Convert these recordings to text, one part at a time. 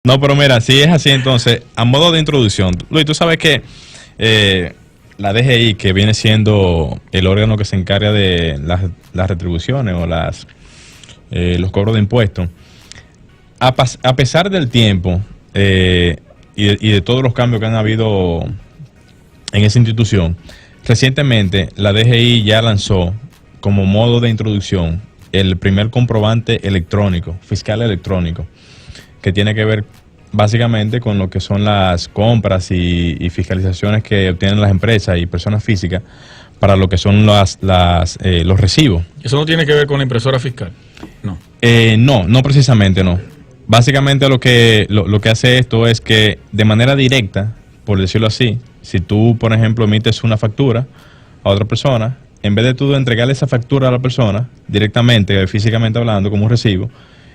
No, pero mira, si es así, entonces, a modo de introducción, Luis, tú sabes que la DGI, que viene siendo el órgano que se encarga de las retribuciones o los cobros de impuestos, a pesar del tiempo y de todos los cambios que han habido en esa institución, recientemente la DGI ya lanzó como modo de introducción el primer comprobante electrónico, fiscal electrónico, que tiene que ver básicamente con lo que son las compras y fiscalizaciones que obtienen las empresas y personas físicas para lo que son los recibos. ¿Eso no tiene que ver con la impresora fiscal? No. No precisamente, no. Básicamente lo que hace esto es que de manera directa, por decirlo así, si tú, por ejemplo, emites una factura a otra persona, en vez de tú entregarle esa factura a la persona directamente, físicamente hablando, como un recibo,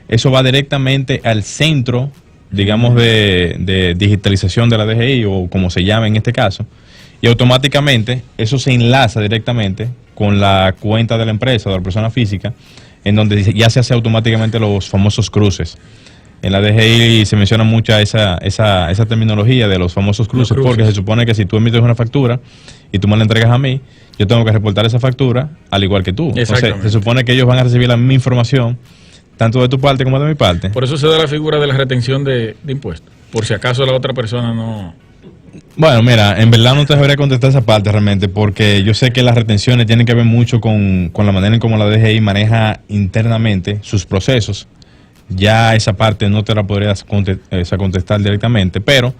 eso va directamente al centro, digamos, de digitalización de la DGI, o como se llama en este caso, y automáticamente eso se enlaza directamente con la cuenta de la empresa o de la persona física, en donde ya se hace automáticamente los famosos cruces. En la DGI se menciona mucha esa terminología de los famosos cruces, porque se supone que si tú emites una factura y tú me la entregas a mí, yo tengo que reportar esa factura al igual que tú. Entonces, se supone que ellos van a recibir la misma información, tanto de tu parte como de mi parte. Por eso se da la figura de la retención de impuestos, por si acaso la otra persona no... Bueno, mira, en verdad no te debería contestar esa parte realmente, porque yo sé que las retenciones tienen que ver mucho con la manera en cómo la DGI maneja internamente sus procesos. Ya esa parte no te la podrías contestar directamente, pero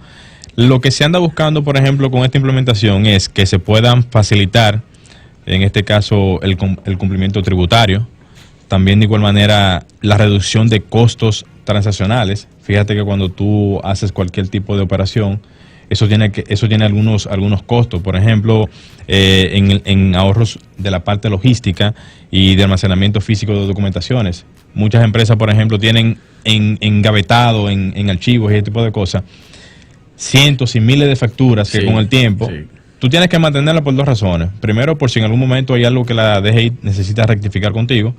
lo que se anda buscando, por ejemplo, con esta implementación es que se puedan facilitar, en este caso, el cumplimiento tributario. También, de igual manera, la reducción de costos transaccionales. Fíjate que cuando tú haces cualquier tipo de operación, eso tiene algunos costos. Por ejemplo, en ahorros de la parte logística y de almacenamiento físico de documentaciones. Muchas empresas, por ejemplo, tienen engavetado en archivos y ese tipo de cosas cientos y miles de facturas que con el tiempo tú tienes que mantenerla por dos razones. Primero, por si en algún momento hay algo que la DGI necesita rectificar contigo.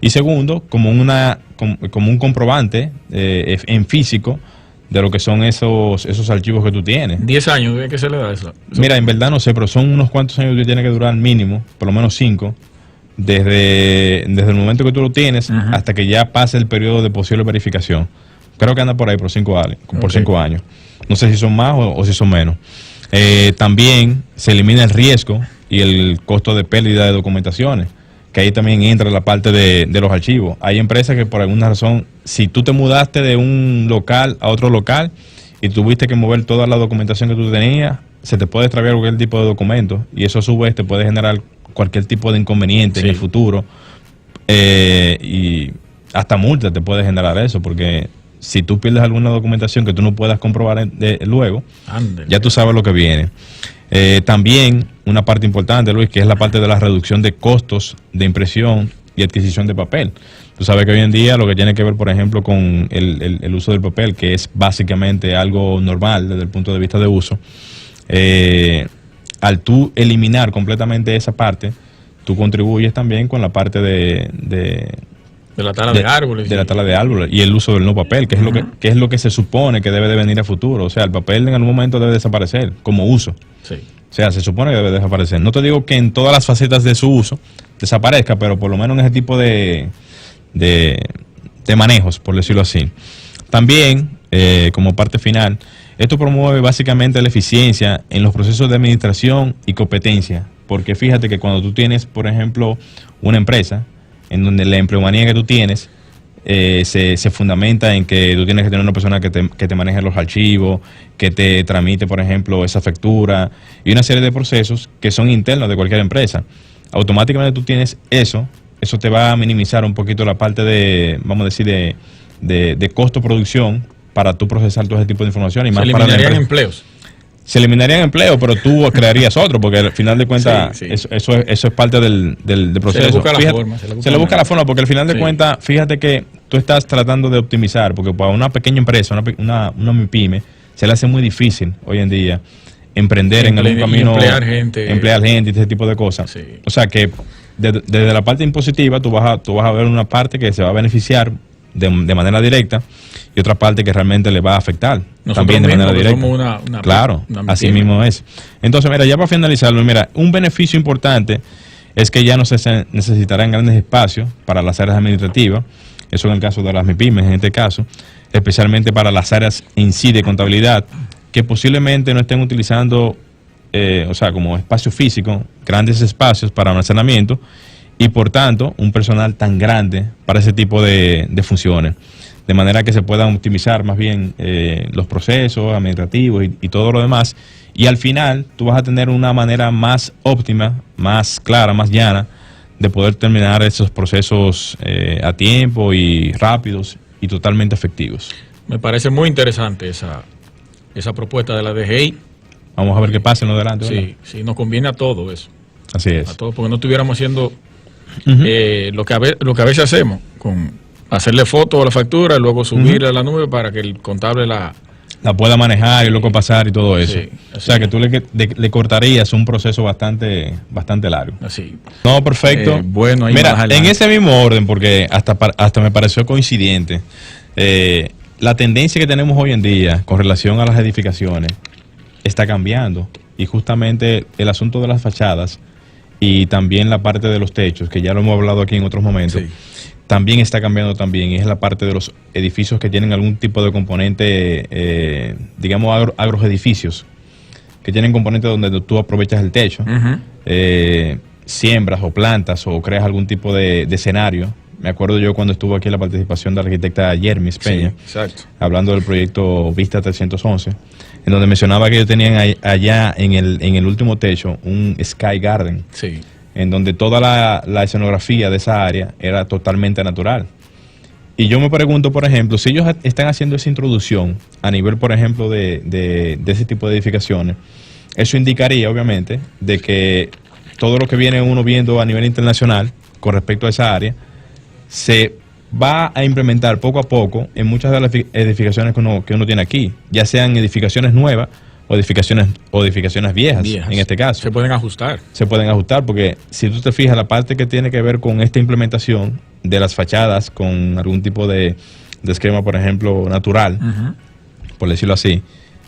Y segundo, como un comprobante en físico de lo que son esos archivos que tú tienes. 10 años, ¿de qué se le da eso? Mira, en verdad no sé, pero son unos cuantos años que tiene que durar mínimo, por lo menos 5, desde el momento que tú lo tienes hasta que ya pase el periodo de posible verificación. Creo que anda por ahí por 5 años. No sé si son más o si son menos. También se elimina el riesgo y el costo de pérdida de documentaciones, que ahí también entra la parte de los archivos. Hay empresas que por alguna razón, si tú te mudaste de un local a otro local y tuviste que mover toda la documentación que tú tenías, se te puede extraviar cualquier tipo de documento y eso a su vez te puede generar cualquier tipo de inconveniente en el futuro, y hasta multa te puede generar eso, porque si tú pierdes alguna documentación que tú no puedas comprobar luego, ya tú sabes lo que viene. También una parte importante, Luis, que es la parte de la reducción de costos de impresión y adquisición de papel. Tú sabes que hoy en día lo que tiene que ver, por ejemplo, con el uso del papel, que es básicamente algo normal desde el punto de vista de uso, al tú eliminar completamente esa parte, tú contribuyes también con la parte de la tala de árboles. De la tala de árboles y el uso del no papel, que es lo que se supone que debe de venir a futuro. O sea, el papel en algún momento debe desaparecer como uso. Sí. O sea, se supone que debe desaparecer. No te digo que en todas las facetas de su uso desaparezca, pero por lo menos en ese tipo de manejos, por decirlo así. También, como parte final, esto promueve básicamente la eficiencia en los procesos de administración y competencia. Porque fíjate que cuando tú tienes, por ejemplo, una empresa en donde la empleomanía que tú tienes se fundamenta en que tú tienes que tener una persona que te maneje los archivos, que te tramite, por ejemplo, esa factura y una serie de procesos que son internos de cualquier empresa. Automáticamente tú tienes eso te va a minimizar un poquito la parte vamos a decir, de costo-producción para tú procesar todo ese tipo de información. Y más para la empresa. Empleos. Se eliminarían empleos, pero tú crearías otro, porque al final de cuentas eso es parte del proceso. Se le busca la forma, porque al final de cuentas, fíjate que tú estás tratando de optimizar, porque para una pequeña empresa, una MIPYME, se le hace muy difícil hoy en día emprender en algún camino, emplear gente y ese tipo de cosas. Sí. O sea que desde la parte impositiva tú vas a ver una parte que se va a beneficiar de manera directa, y otra parte que realmente le va a afectar Nosotros también de manera mismos, que directa. somos una Claro, una así pyme. mismo es. Entonces, mira, ya para finalizarlo, mira, un beneficio importante es que ya no se necesitarán grandes espacios para las áreas administrativas, eso en el caso de las MIPYMES en este caso, especialmente para las áreas en sí de contabilidad, que posiblemente no estén utilizando, o sea, como espacio físico, grandes espacios para almacenamiento, y por tanto, un personal tan grande para ese tipo de funciones. De manera que se puedan optimizar más bien los procesos administrativos y todo lo demás. Y al final, tú vas a tener una manera más óptima, más clara, más llana, de poder terminar esos procesos a tiempo y rápidos y totalmente efectivos. Me parece muy interesante esa propuesta de la DGI. Vamos a ver qué pasa en lo adelante. Sí, sí, nos conviene a todo eso. Así es. A todos, porque no estuviéramos haciendo Ujú. lo que a veces hacemos, con hacerle foto a la factura y luego subirla a la nube para que el contable la pueda manejar y luego pasar y todo eso. Sí, o sea que tú le cortarías un proceso bastante largo. así. No, perfecto. Bueno, ahí mira, más en adelante. ese mismo orden, porque hasta me pareció coincidente, la tendencia que tenemos hoy en día con relación a las edificaciones está cambiando. Y justamente el asunto de las fachadas y también la parte de los techos, que ya lo hemos hablado aquí en otros momentos, Sí. también está cambiando también. Y es la parte de los edificios que tienen algún tipo de componente, digamos, agroedificios, que tienen componentes donde tú aprovechas el techo, siembras o plantas o creas algún tipo de escenario. Me acuerdo yo cuando estuvo aquí la participación de la arquitecta Yermis Peña, Sí, exacto. hablando del proyecto Vista 311, en donde mencionaba que ellos tenían allá en el último techo un Sky Garden, Sí. en donde toda la escenografía de esa área era totalmente natural. Y yo me pregunto, por ejemplo, si ellos están haciendo esa introducción a nivel, por ejemplo, de ese tipo de edificaciones, eso indicaría, obviamente, de que todo lo que viene uno viendo a nivel internacional con respecto a esa área, se va a implementar poco a poco en muchas de las edificaciones que uno tiene aquí, ya sean edificaciones nuevas o edificaciones viejas, en este caso. Se pueden ajustar. Se pueden ajustar, porque si tú te fijas, la parte que tiene que ver con esta implementación de las fachadas con algún tipo de esquema, por ejemplo, natural, por decirlo así,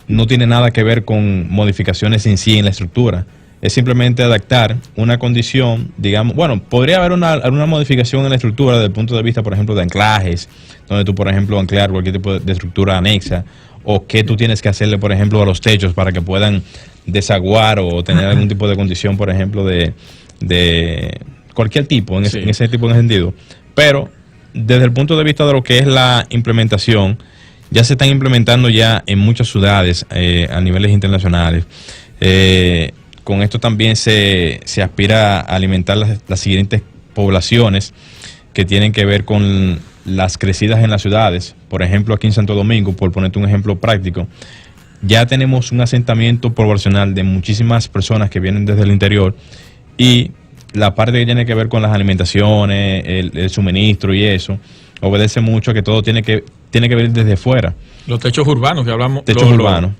no tiene nada que ver con modificaciones en sí en la estructura. Es simplemente adaptar una condición, digamos, bueno, podría haber alguna modificación en la estructura desde el punto de vista, por ejemplo, de anclajes, donde tú, por ejemplo, anclar cualquier tipo de estructura anexa, o qué tú tienes que hacerle, por ejemplo, a los techos para que puedan desaguar o tener algún tipo de condición, por ejemplo, de cualquier tipo, en ese tipo de sentido. Pero desde el punto de vista de lo que es la implementación, ya se están implementando ya en muchas ciudades a niveles internacionales. Con esto también se aspira a alimentar las siguientes poblaciones que tienen que ver con las crecidas en las ciudades. Por ejemplo, aquí en Santo Domingo, por ponerte un ejemplo práctico, ya tenemos un asentamiento poblacional de muchísimas personas que vienen desde el interior, y la parte que tiene que ver con las alimentaciones, el suministro y eso, obedece mucho a que todo tiene que venir desde fuera. Los techos urbanos que hablamos. Techos urbanos.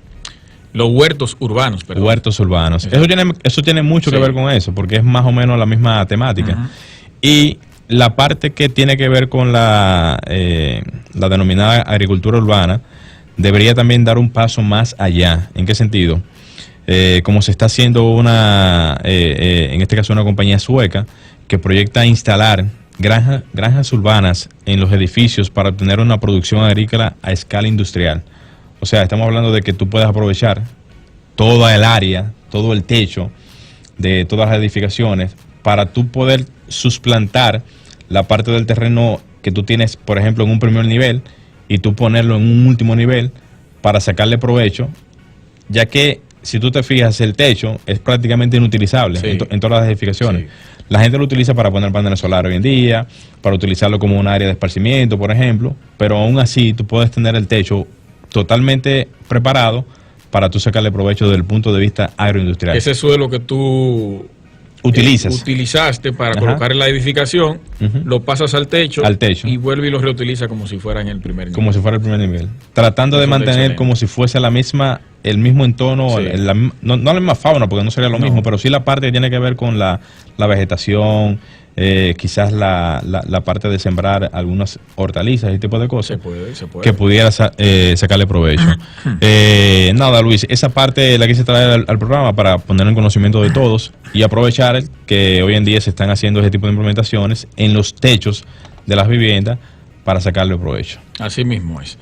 Los huertos urbanos, perdón. Huertos urbanos. Exacto. Eso tiene mucho que ver con eso, porque es más o menos la misma temática. Y la parte que tiene que ver con la denominada agricultura urbana debería también dar un paso más allá. ¿En qué sentido? Como se está haciendo en este caso una compañía sueca que proyecta instalar granjas urbanas en los edificios para obtener una producción agrícola a escala industrial. O sea, estamos hablando de que tú puedes aprovechar toda el área, todo el techo de todas las edificaciones para tú poder suplantar la parte del terreno que tú tienes, por ejemplo, en un primer nivel, y tú ponerlo en un último nivel para sacarle provecho, ya que si tú te fijas, el techo es prácticamente inutilizable en todas las edificaciones. Sí. La gente lo utiliza para poner paneles solares hoy en día, para utilizarlo como un área de esparcimiento, por ejemplo, pero aún así tú puedes tener el techo totalmente preparado para tú sacarle provecho desde el punto de vista agroindustrial. Ese suelo que tú utilizaste para colocar en la edificación, lo pasas al techo y vuelve y lo reutiliza como si fuera en el primer nivel. Como si fuera el primer nivel. Tratando de mantener como si fuese el mismo entorno, no la misma fauna, porque no sería lo mismo, pero sí la parte que tiene que ver con la vegetación, quizás la parte de sembrar algunas hortalizas y tipo de cosas. Se puede. Que pudiera sacarle provecho. Nada, Luis, esa parte la quise traer al programa para poner en conocimiento de todos y aprovechar que hoy en día se están haciendo ese tipo de implementaciones en los techos de las viviendas para sacarle provecho. Así mismo es.